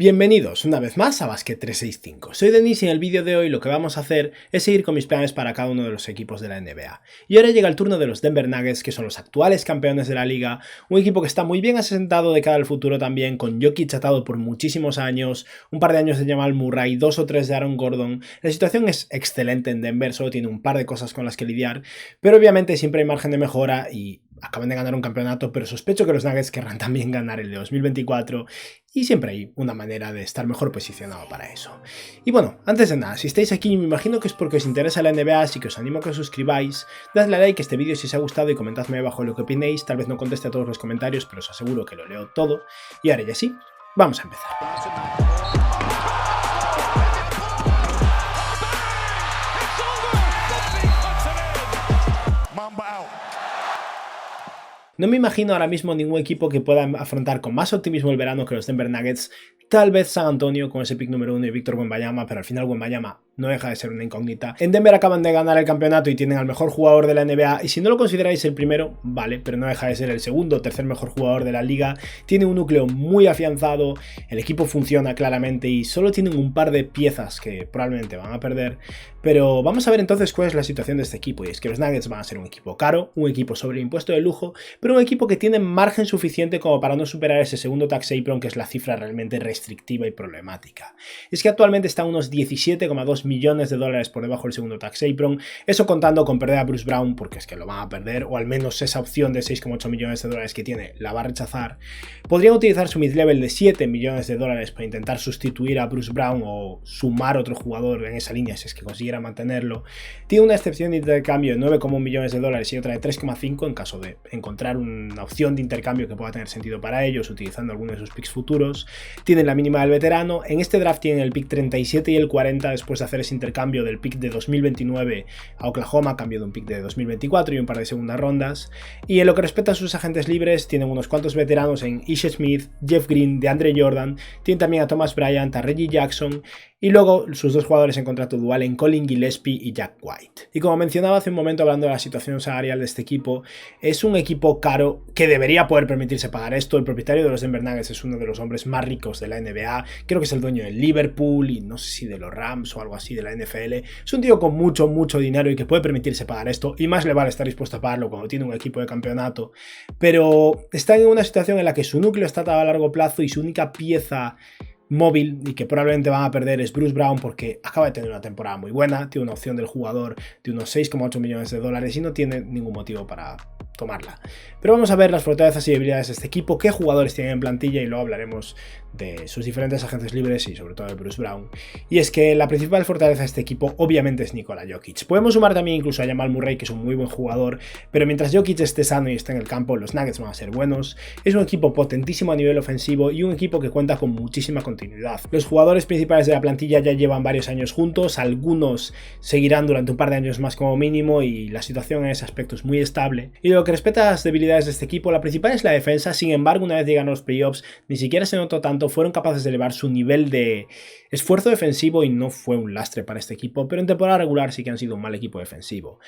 Bienvenidos una vez más a Basket 365. Soy Denis y en el vídeo de hoy lo que vamos a hacer es seguir con mis planes para cada uno de los equipos de la NBA. Y ahora llega el turno de los Denver Nuggets, que son los actuales campeones de la liga, un equipo que está muy bien asentado de cara al futuro también, con Jokic atado por muchísimos años, un par de años de Jamal Murray, 2 o 3 de Aaron Gordon. La situación es excelente en Denver, solo tiene un par de cosas con las que lidiar, pero obviamente siempre hay margen de mejora y acaban de ganar un campeonato, pero sospecho que los Nuggets querrán también ganar el de 2024 y siempre hay una manera de estar mejor posicionado para eso. Y bueno, antes de nada, si estáis aquí me imagino que es porque os interesa la NBA, así que os animo a que os suscribáis, dadle a like a este vídeo si os ha gustado y comentadme abajo lo que opinéis. Tal vez no conteste a todos los comentarios, pero os aseguro que lo leo todo. Y ahora ya sí, vamos a empezar. No me imagino ahora mismo ningún equipo que pueda afrontar con más optimismo el verano que los Denver Nuggets. Tal vez San Antonio con ese pick número 1 de Víctor Wembanyama, pero al final Wembanyama no deja de ser una incógnita. En Denver acaban de ganar el campeonato y tienen al mejor jugador de la NBA, y si no lo consideráis el primero, vale, pero no deja de ser el segundo o tercer mejor jugador de la liga. Tiene un núcleo muy afianzado, el equipo funciona claramente y solo tienen un par de piezas que probablemente van a perder. Pero vamos a ver entonces cuál es la situación de este equipo, y es que los Nuggets van a ser un equipo caro, un equipo sobreimpuesto de lujo, pero un equipo que tiene margen suficiente como para no superar ese segundo tax apron, que es la cifra realmente restrictiva y problemática. Es que actualmente está a unos 17,2 millones de dólares por debajo del segundo tax apron, eso contando con perder a Bruce Brown, porque es que lo van a perder, o al menos esa opción de 6,8 millones de dólares que tiene la va a rechazar. Podrían utilizar su mid-level de 7 millones de dólares para intentar sustituir a Bruce Brown o sumar otro jugador en esa línea si es que consiguiera mantenerlo. Tiene una excepción de intercambio de 9,1 millones de dólares y otra de 3,5 en caso de encontrar una opción de intercambio que pueda tener sentido para ellos utilizando alguno de sus picks futuros. Tienen la mínima del veterano. En este draft tienen el pick 37 y el 40 después de hacer ese intercambio del pick de 2029 a Oklahoma, cambio de un pick de 2024 y un par de segundas rondas. Y en lo que respecta a sus agentes libres, tienen unos cuantos veteranos en Ish Smith, Jeff Green, DeAndre Jordan. Tienen también a Thomas Bryant, a Reggie Jackson y luego sus dos jugadores en contrato dual en Colin Gillespie y Jack White. Y como mencionaba hace un momento hablando de la situación salarial de este equipo, es un equipo caro que debería poder permitirse pagar esto. El propietario de los Denver Nuggets es uno de los hombres más ricos de la NBA, creo que es el dueño del Liverpool y no sé si de los Rams o algo así de la NFL. Es un tío con mucho dinero y que puede permitirse pagar esto, y más le vale estar dispuesto a pagarlo cuando tiene un equipo de campeonato, pero está en una situación en la que su núcleo está atado a largo plazo y su única pieza móvil y que probablemente van a perder es Bruce Brown, porque acaba de tener una temporada muy buena, tiene una opción del jugador de unos 6,8 millones de dólares y no tiene ningún motivo para tomarla. Pero vamos a ver las fortalezas y debilidades de este equipo, qué jugadores tienen en plantilla, y luego hablaremos de sus diferentes agentes libres y sobre todo de Bruce Brown. Y es que la principal fortaleza de este equipo obviamente es Nikola Jokic. Podemos sumar también incluso a Jamal Murray, que es un muy buen jugador, pero mientras Jokic esté sano y esté en el campo, los Nuggets van a ser buenos. Es un equipo potentísimo a nivel ofensivo y un equipo que cuenta con muchísima continuidad. Los jugadores principales de la plantilla ya llevan varios años juntos, algunos seguirán durante un par de años más como mínimo, y la situación en ese aspecto es muy estable. Y lo que respecta a las debilidades de este equipo, la principal es la defensa. Sin embargo, una vez llegan los playoffs, ni siquiera se notó tanto, fueron capaces de elevar su nivel de esfuerzo defensivo y no fue un lastre para este equipo, pero en temporada regular sí que han sido un mal equipo defensivo.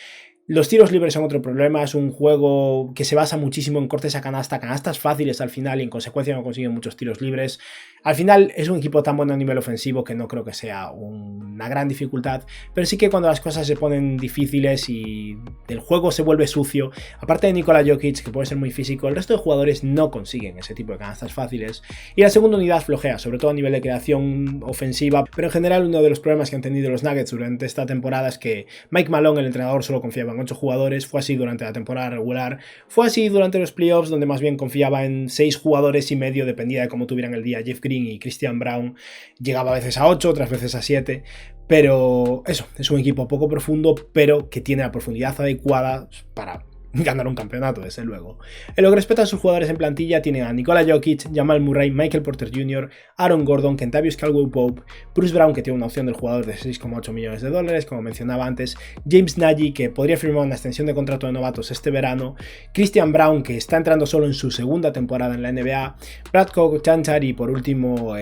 Los tiros libres son otro problema, es un juego que se basa muchísimo en cortes a canasta, canastas fáciles al final, y en consecuencia no consiguen muchos tiros libres. Al final es un equipo tan bueno a nivel ofensivo que no creo que sea una gran dificultad, pero sí que cuando las cosas se ponen difíciles y el juego se vuelve sucio, aparte de Nikola Jokic, que puede ser muy físico, el resto de jugadores no consiguen ese tipo de canastas fáciles, y la segunda unidad flojea, sobre todo a nivel de creación ofensiva. Pero en general uno de los problemas que han tenido los Nuggets durante esta temporada es que Mike Malone, el entrenador, solo confiaba en 8 jugadores, fue así durante la temporada regular, fue así durante los playoffs, donde más bien confiaba en 6 jugadores y medio, dependía de cómo tuvieran el día Jeff Green y Christian Brown. Llegaba a veces a 8, otras veces a 7, pero eso, es un equipo poco profundo, pero que tiene la profundidad adecuada para ganar un campeonato, desde luego. En lo que respecta a sus jugadores en plantilla, tienen a Nikola Jokic, Jamal Murray, Michael Porter Jr., Aaron Gordon, Kentavious Caldwell-Pope, Bruce Brown, que tiene una opción del jugador de 6,8 millones de dólares, como mencionaba antes, James Nagy, que podría firmar una extensión de contrato de novatos este verano, Christian Brown, que está entrando solo en su segunda temporada en la NBA, Brad Chanchar y por último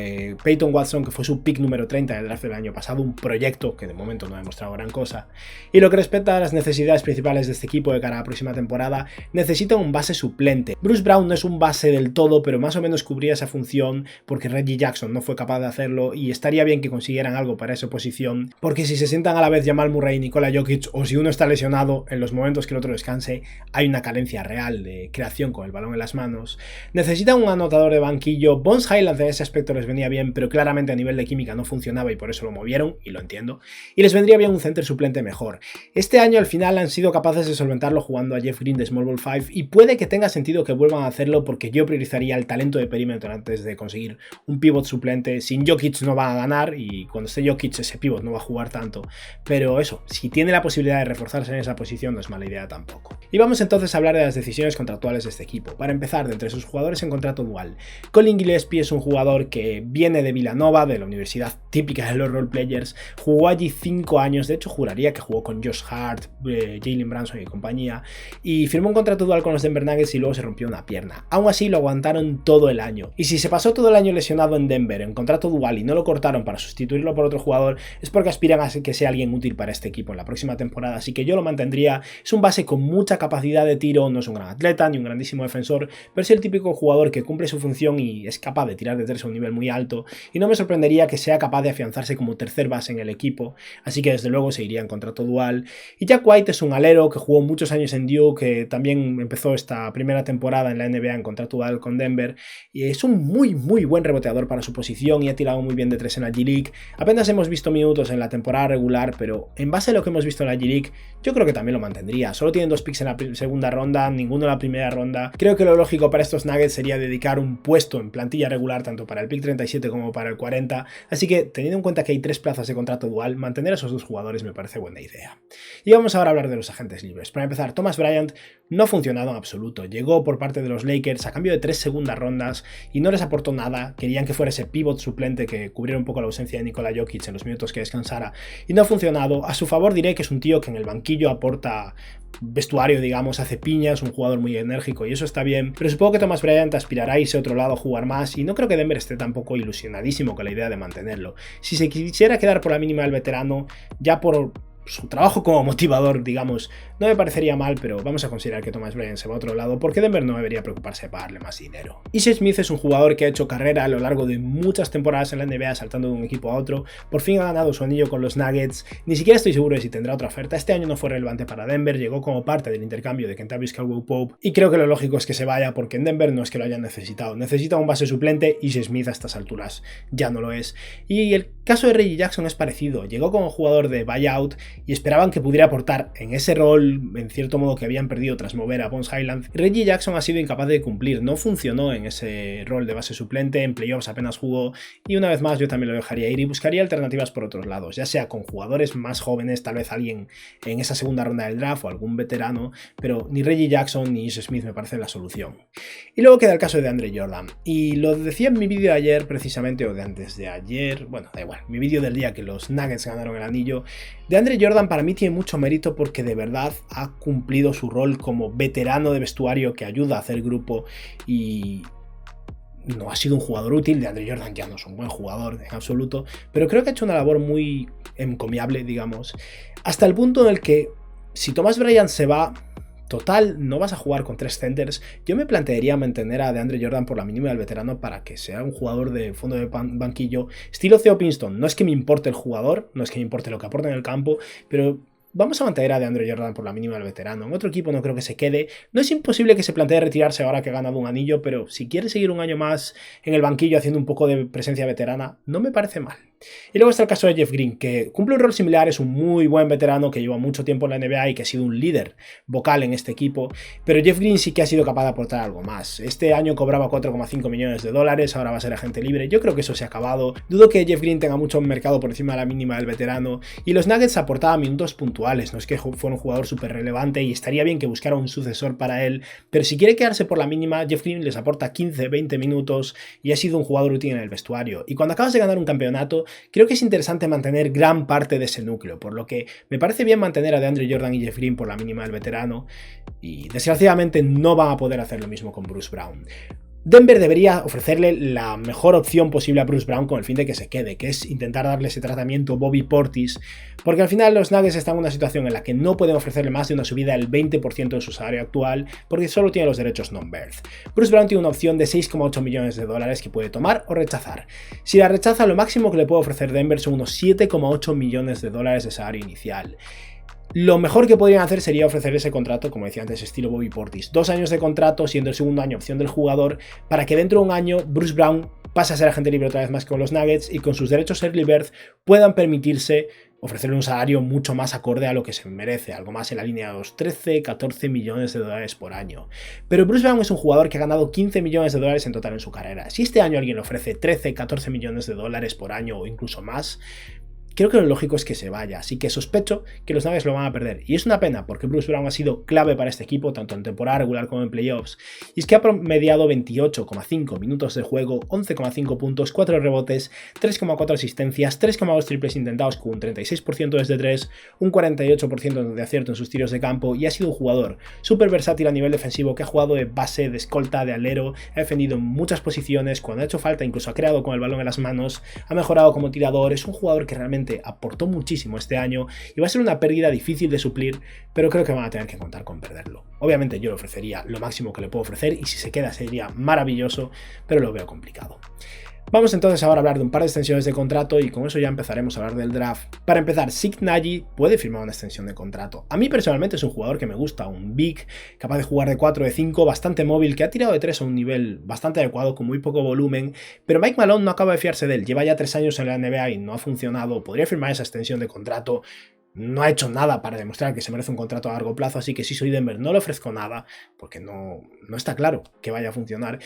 Peyton Watson, que fue su pick número 30 del draft del año pasado, un proyecto que de momento no ha demostrado gran cosa. Y lo que respecta a las necesidades principales de este equipo de cara a la próxima temporada, necesitan un base suplente. Bruce Brown no es un base del todo, pero más o menos cubría esa función porque Reggie Jackson no fue capaz de hacerlo y estaría bien que consiguieran algo para esa posición, porque si se sientan a la vez Jamal Murray y Nikola Jokic, o si uno está lesionado, en los momentos que el otro descanse, hay una carencia real de creación con el balón en las manos. Necesitan un anotador de banquillo. Bones Hyland en ese aspecto les venía bien, pero claramente a nivel de química no funcionaba y por eso lo movieron, y lo entiendo. Y les vendría bien un center suplente mejor. Este año al final han sido capaces de solventarlo jugando a Jeff Green de Small Ball 5 y puede que tenga sentido que vuelvan a hacerlo porque yo priorizaría el talento de perímetro antes de conseguir un pivot suplente. Sin Jokic no van a ganar y cuando esté Jokic ese pivot no va a jugar tanto, pero eso, si tiene la posibilidad de reforzarse en esa posición no es mala idea tampoco. Y vamos entonces a hablar de las decisiones contractuales de este equipo. Para empezar, de entre sus jugadores en contrato dual, Colin Gillespie es un jugador que viene de Villanova, de la universidad típica de los roleplayers, jugó allí 5 años, de hecho juraría que jugó con Josh Hart, Jalen Brunson y compañía, y firmó un contrato dual con los Denver Nuggets y luego se rompió una pierna. Aún así lo aguantaron todo el año, y si se pasó todo el año lesionado en Denver en contrato dual y no lo cortaron para sustituirlo por otro jugador, es porque aspiran a que sea alguien útil para este equipo en la próxima temporada, así que yo lo mantendría. Es un base con mucha capacidad de tiro, no es un gran atleta ni un grandísimo defensor, pero es el típico jugador que cumple su función y es capaz de tirar de tres a un nivel muy alto, y no me sorprendería que sea capaz de afianzarse como tercer base en el equipo, así que desde luego seguiría en contrato dual. Y Jack White es un alero que jugó muchos años en Duke, que también empezó esta primera temporada en la NBA en contrato dual con Denver, y es un muy buen reboteador para su posición y ha tirado muy bien de tres en la G-League. Apenas hemos visto minutos en la temporada regular, pero en base a lo que hemos visto en la G-League, yo creo que también lo mantendría. Solo tienen 2 picks en la segunda ronda, ninguno en la primera ronda. Creo que lo lógico para estos Nuggets sería dedicar un puesto en plantilla regular tanto para el pick 37 como para el 40, así que teniendo en cuenta que hay 3 plazas de contrato dual, mantener a esos 2 jugadores me parece buena idea. Y vamos ahora a hablar de los agentes libres. Para empezar, Thomas Bryant no ha funcionado en absoluto. Llegó por parte de los Lakers a cambio de 3 segundas rondas y no les aportó nada. Querían que fuera ese pivot suplente que cubriera un poco la ausencia de Nikola Jokic en los minutos que descansara y no ha funcionado. A su favor diré que es un tío que en el banquillo aporta vestuario, digamos, hace piñas, un jugador muy enérgico y eso está bien, pero supongo que Thomas Bryant aspirará a irse a otro lado a jugar más y no creo que Denver esté tampoco ilusionadísimo con la idea de mantenerlo. Si se quisiera quedar por la mínima del veterano, ya por su trabajo como motivador, digamos, no me parecería mal, pero vamos a considerar que Thomas Bryant se va a otro lado porque Denver no debería preocuparse de pagarle más dinero. Ish Smith es un jugador que ha hecho carrera a lo largo de muchas temporadas en la NBA saltando de un equipo a otro, por fin ha ganado su anillo con los Nuggets, ni siquiera estoy seguro de si tendrá otra oferta. Este año no fue relevante para Denver, llegó como parte del intercambio de Kentavious Caldwell-Pope y creo que lo lógico es que se vaya porque en Denver no es que lo hayan necesitado, necesita un base suplente. Ish Smith a estas alturas ya no lo es. Y el caso de Reggie Jackson es parecido, llegó como jugador de buyout y esperaban que pudiera aportar en ese rol, en cierto modo, que habían perdido tras mover a Bones Hyland. Reggie Jackson ha sido incapaz de cumplir, no funcionó en ese rol de base suplente, en playoffs apenas jugó y una vez más yo también lo dejaría ir y buscaría alternativas por otros lados, ya sea con jugadores más jóvenes, tal vez alguien en esa segunda ronda del draft o algún veterano, pero ni Reggie Jackson ni Ish Smith me parecen la solución. Y luego queda el caso de DeAndre Jordan, y lo decía en mi vídeo de ayer precisamente, o de antes de ayer, bueno, da igual, mi vídeo del día que los Nuggets ganaron el anillo. DeAndre Jordan para mí tiene mucho mérito porque de verdad ha cumplido su rol como veterano de vestuario que ayuda a hacer grupo y no ha sido un jugador útil. DeAndre Jordan ya no es un buen jugador en absoluto, pero creo que ha hecho una labor muy encomiable, digamos, hasta el punto en el que si Thomas Bryant se va, total, no vas a jugar con 3 centers. Yo me plantearía mantener a DeAndre Jordan por la mínima del veterano para que sea un jugador de fondo de banquillo, estilo Theo Pinson. No es que me importe el jugador, no es que me importe lo que aporta en el campo, pero vamos a mantener a DeAndre Jordan por la mínima del veterano. En otro equipo no creo que se quede. No es imposible que se plantee retirarse ahora que ha ganado un anillo, pero si quiere seguir un año más en el banquillo haciendo un poco de presencia veterana, no me parece mal. Y luego está el caso de Jeff Green, que cumple un rol similar, es un muy buen veterano que lleva mucho tiempo en la NBA y que ha sido un líder vocal en este equipo, pero Jeff Green sí que ha sido capaz de aportar algo más. Este año cobraba 4,5 millones de dólares, ahora va a ser agente libre. Yo creo que eso se ha acabado. Dudo que Jeff Green tenga mucho mercado por encima de la mínima del veterano, y los Nuggets aportaban minutos puntuales, no es que fuera un jugador súper relevante y estaría bien que buscara un sucesor para él, pero si quiere quedarse por la mínima, Jeff Green les aporta 15-20 minutos y ha sido un jugador útil en el vestuario. Y cuando acabas de ganar un campeonato, creo que es interesante mantener gran parte de ese núcleo, por lo que me parece bien mantener a DeAndre Jordan y Jeff Green por la mínima del veterano, y desgraciadamente no van a poder hacer lo mismo con Bruce Brown. Denver debería ofrecerle la mejor opción posible a Bruce Brown con el fin de que se quede, que es intentar darle ese tratamiento Bobby Portis, porque al final los Nuggets están en una situación en la que no pueden ofrecerle más de una subida del 20% de su salario actual, porque solo tiene los derechos non-birth. Bruce Brown tiene una opción de 6,8 millones de dólares que puede tomar o rechazar. Si la rechaza, lo máximo que le puede ofrecer Denver son unos 7,8 millones de dólares de salario inicial. Lo mejor que podrían hacer sería ofrecer ese contrato, como decía antes, estilo Bobby Portis. 2 años de contrato, siendo el segundo año opción del jugador, para que dentro de un año Bruce Brown pase a ser agente libre otra vez más con los Nuggets y con sus derechos early birth puedan permitirse ofrecerle un salario mucho más acorde a lo que se merece, algo más en la línea de los 13-14 millones de dólares por año. Pero Bruce Brown es un jugador que ha ganado 15 millones de dólares en total en su carrera. Si este año alguien le ofrece 13-14 millones de dólares por año o incluso más, creo que lo lógico es que se vaya, así que sospecho que los Nuggets lo van a perder. Y es una pena, porque Bruce Brown ha sido clave para este equipo, tanto en temporada regular como en playoffs. Y es que ha promediado 28,5 minutos de juego, 11,5 puntos, 4 rebotes, 3,4 asistencias, 3,2 triples intentados con un 36% desde 3, un 48% de acierto en sus tiros de campo, y ha sido un jugador súper versátil a nivel defensivo que ha jugado de base, de escolta, de alero, ha defendido en muchas posiciones, cuando ha hecho falta incluso ha creado con el balón en las manos, ha mejorado como tirador, es un jugador que realmente aportó muchísimo este año y va a ser una pérdida difícil de suplir, pero creo que van a tener que contar con perderlo. Obviamente yo le ofrecería lo máximo que le puedo ofrecer y si se queda sería maravilloso, pero lo veo complicado. Vamos entonces ahora a hablar de un par de extensiones de contrato y con eso ya empezaremos a hablar del draft. Para empezar, Zeke Nnaji puede firmar una extensión de contrato. A mí personalmente es un jugador que me gusta, un big, capaz de jugar de 4 de 5, bastante móvil, que ha tirado de 3 a un nivel bastante adecuado, con muy poco volumen, pero Mike Malone no acaba de fiarse de él, lleva ya 3 años en la NBA y no ha funcionado, podría firmar esa extensión de contrato. No ha hecho nada para demostrar que se merece un contrato a largo plazo, así que si soy Denver no le ofrezco nada, porque no está claro que vaya a funcionar.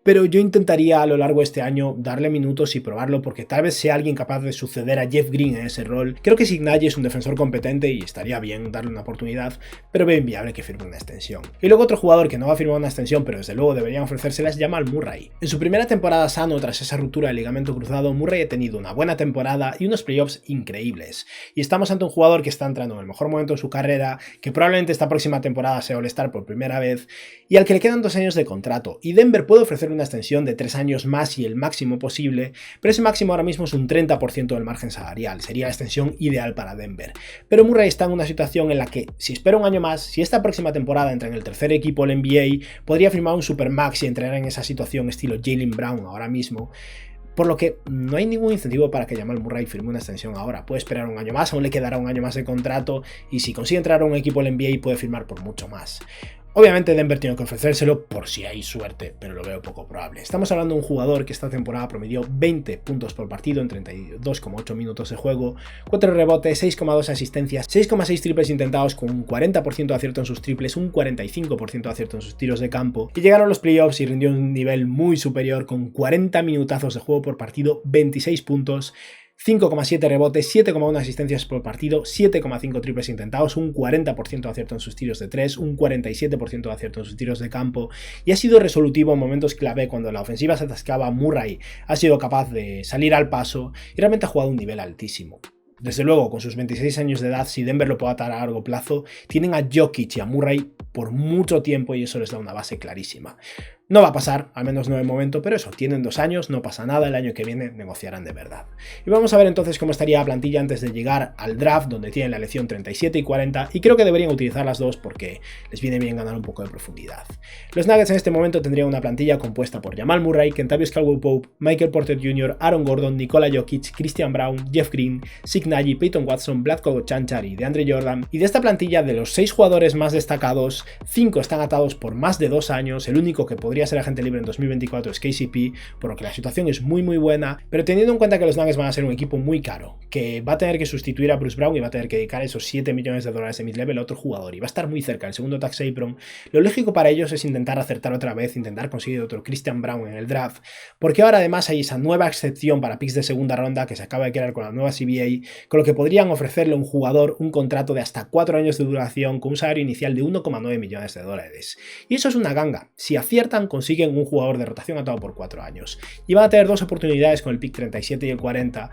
Pero yo intentaría a lo largo de este año darle minutos y probarlo, porque tal vez sea alguien capaz de suceder a Jeff Green en ese rol. Creo que Zeke Nnaji es un defensor competente y estaría bien darle una oportunidad, pero veo inviable que firme una extensión. Y luego otro jugador que no va a firmar una extensión, pero desde luego deberían ofrecérsela, es Jamal Murray. En su primera temporada sano tras esa ruptura del ligamento cruzado, Murray ha tenido una buena temporada y unos playoffs increíbles. Y estamos ante un jugador que está entrando en el mejor momento de su carrera, que probablemente esta próxima temporada sea All-Star por primera vez, y al que le quedan 2 años de contrato. Y Denver puede ofrecer una extensión de 3 años más y el máximo posible, pero ese máximo ahora mismo es un 30% del margen salarial, sería la extensión ideal para Denver. Pero Murray está en una situación en la que, si espera un año más, si esta próxima temporada entra en el tercer equipo del NBA, podría firmar un supermax y entrar en esa situación estilo Jaylen Brown ahora mismo. Por lo que no hay ningún incentivo para que Jamal Murray firme una extensión ahora. Puede esperar un año más, aún le quedará un año más de contrato, y si consigue entrar a un equipo del NBA puede firmar por mucho más. Obviamente Denver tiene que ofrecérselo por si hay suerte, pero lo veo poco probable. Estamos hablando de un jugador que esta temporada promedió 20 puntos por partido en 32,8 minutos de juego, 4 rebotes, 6,2 asistencias, 6,6 triples intentados con un 40% de acierto en sus triples, un 45% de acierto en sus tiros de campo, y llegaron los playoffs y rindió un nivel muy superior con 40 minutazos de juego por partido, 26 puntos, 5,7 rebotes, 7,1 asistencias por partido, 7,5 triples intentados, un 40% de acierto en sus tiros de 3, un 47% de acierto en sus tiros de campo, y ha sido resolutivo en momentos clave cuando la ofensiva se atascaba. Murray ha sido capaz de salir al paso y realmente ha jugado a un nivel altísimo. Desde luego, con sus 26 años de edad, si Denver lo puede atar a largo plazo, tienen a Jokic y a Murray por mucho tiempo y eso les da una base clarísima. No va a pasar, al menos no de momento, pero eso, tienen 2 años, no pasa nada, el año que viene negociarán de verdad. Y vamos a ver entonces cómo estaría la plantilla antes de llegar al draft, donde tienen la elección 37 y 40, y creo que deberían utilizar las dos porque les viene bien ganar un poco de profundidad. Los Nuggets en este momento tendrían una plantilla compuesta por Jamal Murray, Kentavious Caldwell-Pope, Michael Porter Jr., Aaron Gordon, Nikola Jokic, Christian Braun, Jeff Green, Zeke Nnaji, Peyton Watson, Vlatko Cancar y DeAndre Jordan. Y de esta plantilla, de los 6 jugadores más destacados, 5 están atados por más de 2 años, el único que podría ser agente libre en 2024 es KCP, por lo que la situación es muy buena, pero teniendo en cuenta que los Nuggets van a ser un equipo muy caro, que va a tener que sustituir a Bruce Brown y va a tener que dedicar esos 7 millones de dólares de mid-level a otro jugador y va a estar muy cerca el segundo tax apron, lo lógico para ellos es intentar acertar otra vez, intentar conseguir otro Christian Braun en el draft, porque ahora además hay esa nueva excepción para picks de segunda ronda que se acaba de crear con la nueva CBA, con lo que podrían ofrecerle a un jugador un contrato de hasta 4 años de duración con un salario inicial de 1,9 millones de dólares. Y eso es una ganga, si aciertan consiguen un jugador de rotación atado por 4 años. Y van a tener 2 oportunidades con el pick 37 y el 40.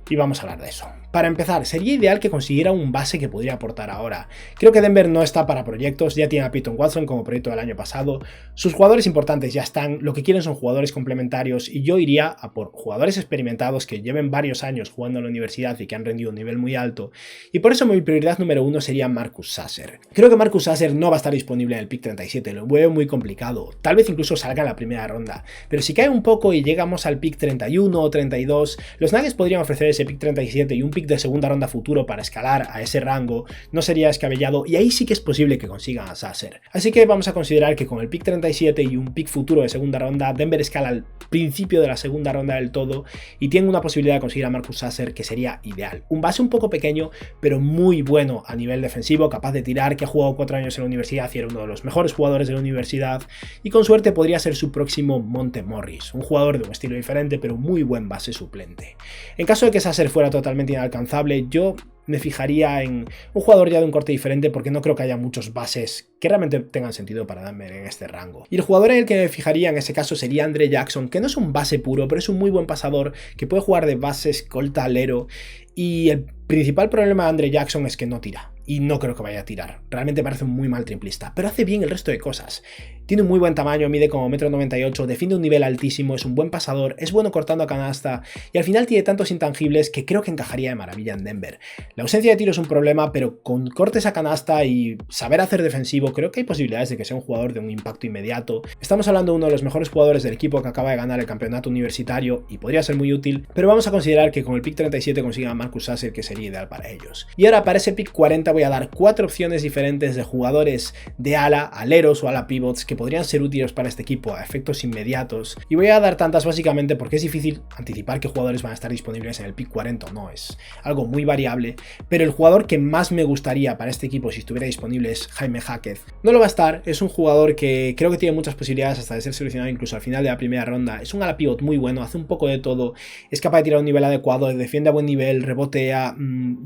Y vamos a hablar de eso. Para empezar, sería ideal que consiguiera un base que podría aportar ahora. Creo que Denver no está para proyectos, ya tiene a Peyton Watson como proyecto del año pasado, sus jugadores importantes ya están, lo que quieren son jugadores complementarios y yo iría a por jugadores experimentados que lleven varios años jugando en la universidad y que han rendido un nivel muy alto, y por eso mi prioridad número uno sería Marcus Sasser. Creo que Marcus Sasser no va a estar disponible en el pick 37, lo veo muy complicado, tal vez incluso salga en la primera ronda, pero si cae un poco y llegamos al pick 31 o 32, los Nuggets podrían ofrecer ese pick 37 y un pick de segunda ronda futuro para escalar a ese rango, no sería descabellado y ahí sí que es posible que consigan a Sasser. Así que vamos a considerar que con el pick 37 y un pick futuro de segunda ronda, Denver escala al principio de la segunda ronda del todo y tiene una posibilidad de conseguir a Marcus Sasser que sería ideal. Un base un poco pequeño, pero muy bueno a nivel defensivo, capaz de tirar, que ha jugado 4 años en la universidad y era uno de los mejores jugadores de la universidad y con suerte podría ser su próximo Monte Morris, un jugador de un estilo diferente pero muy buen base suplente. En caso de que Sasser fuera totalmente inalcanzable, yo me fijaría en un jugador ya de un corte diferente porque no creo que haya muchos bases que realmente tengan sentido para Denver en este rango. Y el jugador en el que me fijaría en ese caso sería Andre Jackson, que no es un base puro, pero es un muy buen pasador que puede jugar de base, escolta, alero. Y el principal problema de Andre Jackson es que no tira. Y no creo que vaya a tirar. Realmente parece un muy mal triplista, pero hace bien el resto de cosas. Tiene un muy buen tamaño, mide como 1,98 m, defiende un nivel altísimo, es un buen pasador, es bueno cortando a canasta y al final tiene tantos intangibles que creo que encajaría de maravilla en Denver. La ausencia de tiro es un problema, pero con cortes a canasta y saber hacer defensivo, creo que hay posibilidades de que sea un jugador de un impacto inmediato. Estamos hablando de uno de los mejores jugadores del equipo que acaba de ganar el campeonato universitario y podría ser muy útil, pero vamos a considerar que con el pick 37 consigan a Marcus Sasser, que sería ideal para ellos. Y ahora para ese pick 40 voy a dar 4 opciones diferentes de jugadores de ala, aleros o ala pivots que podrían ser útiles para este equipo a efectos inmediatos, y voy a dar tantas básicamente porque es difícil anticipar qué jugadores van a estar disponibles en el pick 40 o no, es algo muy variable, pero el jugador que más me gustaría para este equipo si estuviera disponible es Jaime Jaquez. No lo va a estar, es un jugador que creo que tiene muchas posibilidades hasta de ser seleccionado incluso al final de la primera ronda, es un ala pivot muy bueno, hace un poco de todo, es capaz de tirar a un nivel adecuado, defiende a buen nivel, rebotea,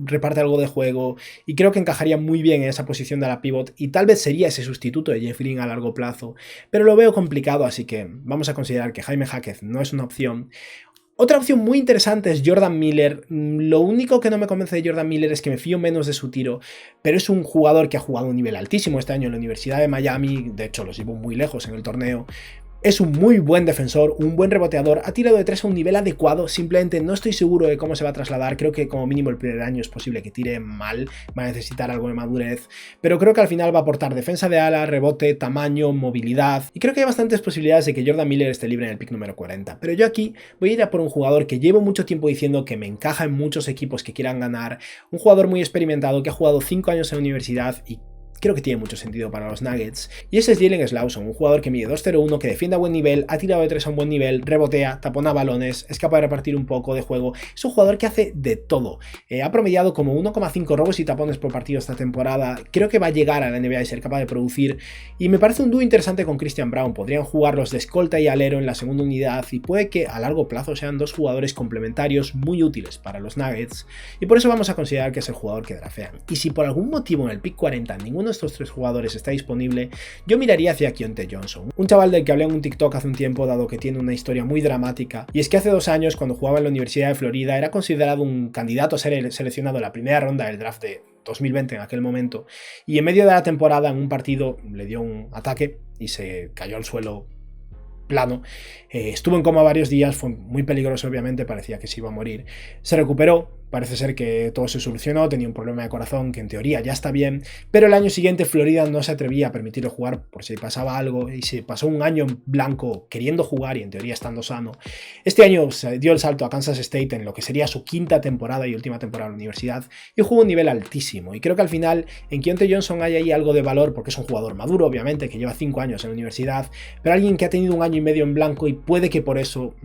reparte algo de juego y creo que encajaría muy bien en esa posición de ala pivot y tal vez sería ese sustituto de Jeff Green a largo plazo, pero lo veo complicado, así que vamos a considerar que Jaime Jaquez no es una opción. Otra opción muy interesante es Jordan Miller. Lo único que no me convence de Jordan Miller es que me fío menos de su tiro, pero es un jugador que ha jugado a un nivel altísimo este año en la Universidad de Miami, de hecho los llevó muy lejos en el torneo. Es un muy buen defensor, un buen reboteador, ha tirado de 3 a un nivel adecuado, simplemente no estoy seguro de cómo se va a trasladar, creo que como mínimo el primer año es posible que tire mal, va a necesitar algo de madurez, pero creo que al final va a aportar defensa de ala, rebote, tamaño, movilidad, y creo que hay bastantes posibilidades de que Jordan Miller esté libre en el pick número 40, pero yo aquí voy a ir a por un jugador que llevo mucho tiempo diciendo que me encaja en muchos equipos que quieran ganar, un jugador muy experimentado que ha jugado 5 años en la universidad y creo que tiene mucho sentido para los Nuggets, y ese es Jalen Slawson, un jugador que mide 2'01", que defiende a buen nivel, ha tirado de 3 a un buen nivel, rebotea, tapona balones, es capaz de repartir un poco de juego, es un jugador que hace de todo, ha promediado como 1,5 robos y tapones por partido esta temporada, creo que va a llegar a la NBA y ser capaz de producir, y me parece un dúo interesante con Christian Braun, podrían jugar los de escolta y alero en la segunda unidad, y puede que a largo plazo sean dos jugadores complementarios muy útiles para los Nuggets, y por eso vamos a considerar que es el jugador que draftean, y si por algún motivo en el pick 40 ninguno de estos 3 jugadores está disponible, yo miraría hacia Keyonte Johnson, un chaval del que hablé en un TikTok hace un tiempo, dado que tiene una historia muy dramática, y es que hace 2 años cuando jugaba en la Universidad de Florida era considerado un candidato a ser seleccionado en la primera ronda del draft de 2020 en aquel momento, y en medio de la temporada en un partido le dio un ataque y se cayó al suelo plano, estuvo en coma varios días, fue muy peligroso obviamente, parecía que se iba a morir, se recuperó, parece ser que todo se solucionó, tenía un problema de corazón que en teoría ya está bien, pero el año siguiente Florida no se atrevía a permitirle jugar por si pasaba algo y se pasó un año en blanco queriendo jugar y en teoría estando sano. Este año se dio el salto a Kansas State en lo que sería su 5ª temporada y última temporada en la universidad y jugó un nivel altísimo, y creo que al final en Keyonte Johnson hay ahí algo de valor porque es un jugador maduro obviamente que lleva 5 años en la universidad, pero alguien que ha tenido un año y medio en blanco y puede que por eso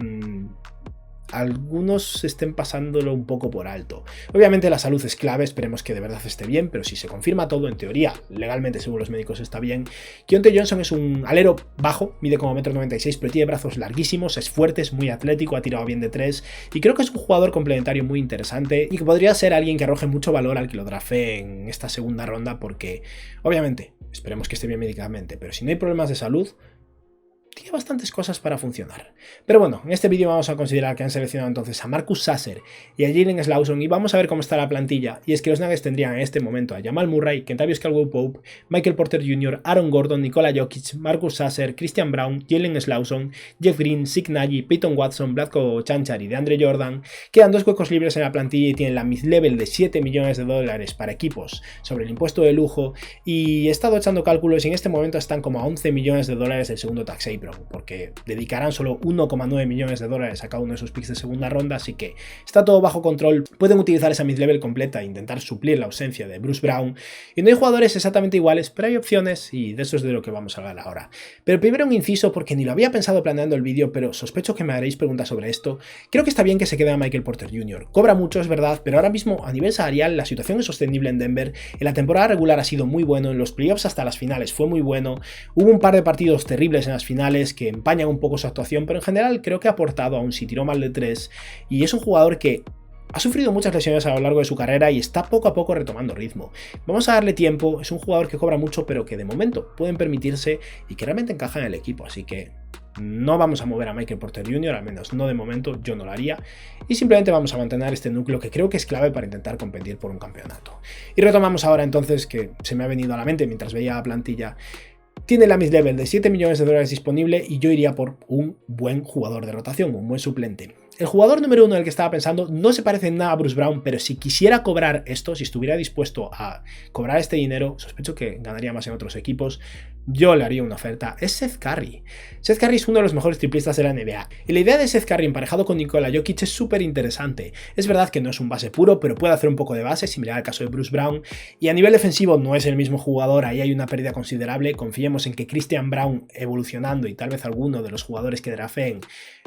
algunos estén pasándolo un poco por alto. Obviamente la salud es clave, esperemos que de verdad esté bien, pero si se confirma todo, en teoría, legalmente según los médicos está bien. Keyonte Johnson es un alero bajo, mide como 1,96 m, pero tiene brazos larguísimos, es fuerte, es muy atlético, ha tirado bien de 3 y creo que es un jugador complementario muy interesante y que podría ser alguien que arroje mucho valor al que lo drafee en esta segunda ronda porque, obviamente, esperemos que esté bien médicamente, pero si no hay problemas de salud, tiene bastantes cosas para funcionar. Pero bueno, en este vídeo vamos a considerar que han seleccionado entonces a Marcus Sasser y a Jalen Slawson y vamos a ver cómo está la plantilla. Y es que los Nuggets tendrían en este momento a Jamal Murray, Kentavious Caldwell-Pope, Michael Porter Jr., Aaron Gordon, Nikola Jokic, Marcus Sasser, Christian Braun, Jalen Slawson, Jeff Green, Zeke Nnaji, Peyton Watson, Vlatko Cancar y DeAndre Jordan. Quedan 2 huecos libres en la plantilla y tienen la mid-level de $7 millones para equipos sobre el impuesto de lujo. Y he estado echando cálculos y en este momento están como a $11 millones del segundo tax apron, porque dedicarán solo $1,9 millones a cada uno de sus picks de segunda ronda, así que está todo bajo control. Pueden utilizar esa mid-level completa e intentar suplir la ausencia de Bruce Brown. Y no hay jugadores exactamente iguales, pero hay opciones y de eso es de lo que vamos a hablar ahora. Pero primero un inciso, porque ni lo había pensado planeando el vídeo, pero sospecho que me haréis preguntas sobre esto. Creo que está bien que se quede a Michael Porter Jr. Cobra mucho, es verdad, pero ahora mismo a nivel salarial la situación es sostenible en Denver. En la temporada regular ha sido muy bueno, en los playoffs hasta las finales fue muy bueno. Hubo un par de partidos terribles en las finales que empañan un poco su actuación, pero en general creo que ha aportado, aún si tiró mal de 3, y es un jugador que ha sufrido muchas lesiones a lo largo de su carrera y está poco a poco retomando ritmo. Vamos a darle tiempo, es un jugador que cobra mucho pero que de momento pueden permitirse y que realmente encaja en el equipo, así que no vamos a mover a Michael Porter Jr., al menos no de momento, yo no lo haría, y simplemente vamos a mantener este núcleo que creo que es clave para intentar competir por un campeonato. Y retomamos ahora entonces, que se me ha venido a la mente mientras veía la plantilla. Tiene la mid-level de $7 millones disponible y yo iría por un buen jugador de rotación, un buen suplente. El jugador número 1 en el que estaba pensando no se parece en nada a Bruce Brown, pero si quisiera cobrar esto, si estuviera dispuesto a cobrar este dinero, sospecho que ganaría más en otros equipos, yo le haría una oferta. Es Seth Curry. Seth Curry es uno de los mejores triplistas de la NBA. Y la idea de Seth Curry emparejado con Nikola Jokic es súper interesante. Es verdad que no es un base puro, pero puede hacer un poco de base, similar al caso de Bruce Brown. Y a nivel defensivo no es el mismo jugador, ahí hay una pérdida considerable. Confiemos en que Christian Braun evolucionando y tal vez alguno de los jugadores que drafeen,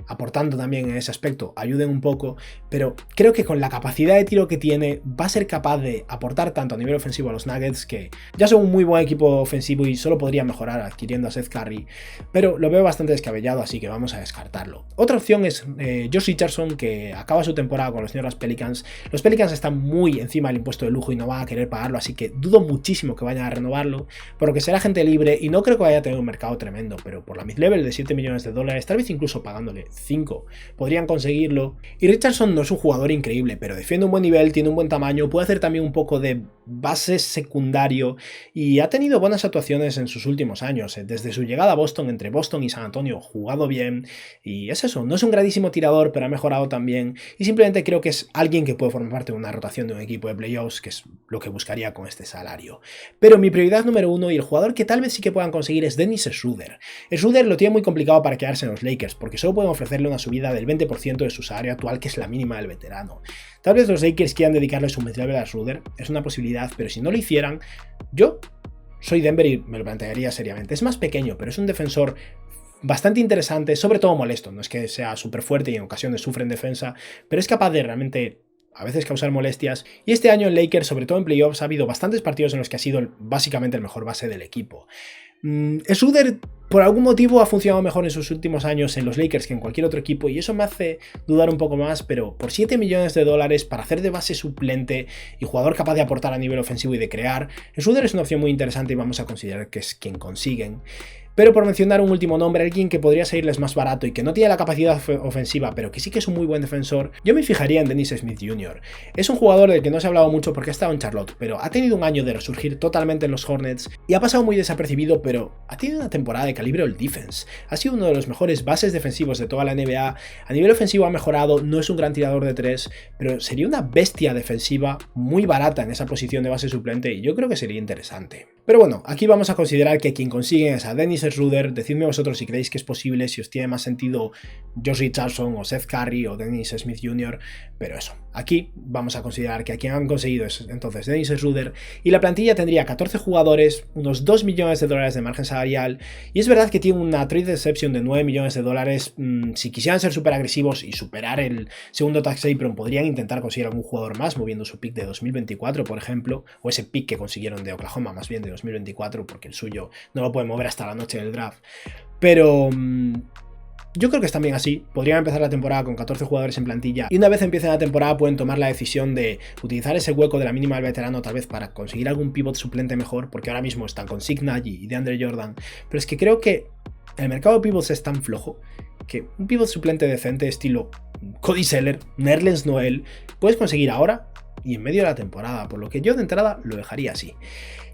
aportando también en ese aspecto, ayuden un poco. Pero creo que con la capacidad de tiro que tiene, va a ser capaz de aportar tanto a nivel ofensivo a los Nuggets, que ya son un muy buen equipo ofensivo y solo podrían mejorar adquiriendo a Seth Curry, pero lo veo bastante descabellado, así que vamos a descartarlo. Otra opción es Josh Richardson, que acaba su temporada con los New Orleans Pelicans. Los Pelicans están muy encima del impuesto de lujo y no van a querer pagarlo, así que dudo muchísimo que vayan a renovarlo, porque será gente libre y no creo que vaya a tener un mercado tremendo, pero por la mid-level de $7 millones, tal vez incluso pagándole 5, podrían conseguirlo. Y Richardson no es un jugador increíble, pero defiende un buen nivel, tiene un buen tamaño, puede hacer también un poco de base secundario y ha tenido buenas actuaciones en sus últimos años. Desde su llegada a Boston, entre Boston y San Antonio, jugado bien, y es eso, no es un grandísimo tirador, pero ha mejorado también, y simplemente creo que es alguien que puede formar parte de una rotación de un equipo de playoffs, que es lo que buscaría con este salario. Pero mi prioridad número 1 y el jugador que tal vez sí que puedan conseguir es Dennis Schroeder. Schroeder lo tiene muy complicado para quedarse en los Lakers, porque solo pueden ofrecerle una subida del 20% de su salario actual, que es la mínima del veterano. Tal vez los Lakers quieran dedicarle su mid-level a Schroeder, es una posibilidad, pero si no lo hicieran, yo soy Denver y me lo plantearía seriamente. Es más pequeño, pero es un defensor bastante interesante, sobre todo molesto. No es que sea súper fuerte y en ocasiones sufre en defensa, pero es capaz de realmente a veces causar molestias. Y este año en Lakers, sobre todo en playoffs, ha habido bastantes partidos en los que ha sido básicamente el mejor base del equipo. Schroeder por algún motivo ha funcionado mejor en sus últimos años en los Lakers que en cualquier otro equipo, y eso me hace dudar un poco más, pero por $7 millones para hacer de base suplente y jugador capaz de aportar a nivel ofensivo y de crear, Schroeder es una opción muy interesante y vamos a considerar que es quien consiguen. Pero por mencionar un último nombre, alguien que podría salirles más barato y que no tiene la capacidad ofensiva, pero que sí que es un muy buen defensor, yo me fijaría en Dennis Smith Jr. Es un jugador del que no se ha hablado mucho porque ha estado en Charlotte, pero ha tenido un año de resurgir totalmente en los Hornets y ha pasado muy desapercibido, pero ha tenido una temporada de calibre All Defense. Ha sido uno de los mejores bases defensivos de toda la NBA. A nivel ofensivo ha mejorado, no es un gran tirador de 3, pero sería una bestia defensiva muy barata en esa posición de base suplente y yo creo que sería interesante. Pero bueno, aquí vamos a considerar que quien consigue es a Dennis Schroeder. Decidme vosotros si creéis que es posible, si os tiene más sentido Josh Richardson o Seth Curry o Dennis Smith Jr. Pero eso, aquí vamos a considerar que a quien han conseguido es entonces Dennis Schroeder y la plantilla tendría 14 jugadores, unos $2 millones de margen salarial, y es verdad que tiene una trade exception de $9 millones. Si quisieran ser súper agresivos y superar el segundo tax apron, podrían intentar conseguir algún jugador más moviendo su pick de 2024, por ejemplo, o ese pick que consiguieron de Oklahoma, más bien de 2024, porque el suyo no lo pueden mover hasta la noche del draft. Pero yo creo que están bien así. Podrían empezar la temporada con 14 jugadores en plantilla y una vez empiecen la temporada pueden tomar la decisión de utilizar ese hueco de la mínima del veterano tal vez para conseguir algún pivot suplente mejor, porque ahora mismo están con Zeke Nnaji y DeAndre Jordan, pero es que creo que el mercado de pivots es tan flojo que un pivot suplente decente estilo Cody Zeller, Nerlens Noel, puedes conseguir ahora y en medio de la temporada, por lo que yo de entrada lo dejaría así.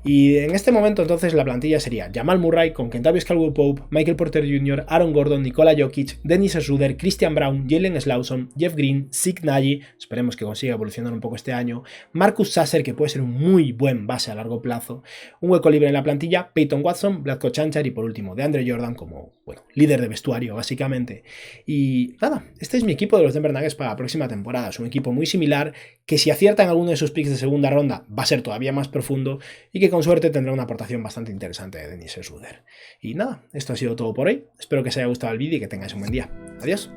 Y en este momento entonces la plantilla sería Jamal Murray con Kentavious Caldwell-Pope, Michael Porter Jr., Aaron Gordon, Nikola Jokic, Dennis Schroeder, Christian Braun, Jalen Slawson, Jeff Green, Zeke Naji, esperemos que consiga evolucionar un poco este año, Marcus Sasser, que puede ser un muy buen base a largo plazo, un hueco libre en la plantilla, Peyton Watson, Vlatko Čančar y por último DeAndre Jordan como, bueno, líder de vestuario básicamente. Y nada, este es mi equipo de los Denver Nuggets para la próxima temporada. Es un equipo muy similar, que si aciertan alguno de sus picks de segunda ronda va a ser todavía más profundo y que con suerte tendrá una aportación bastante interesante de Dennis Schroeder. Y nada, esto ha sido todo por hoy. Espero que os haya gustado el vídeo y que tengáis un buen día. Adiós.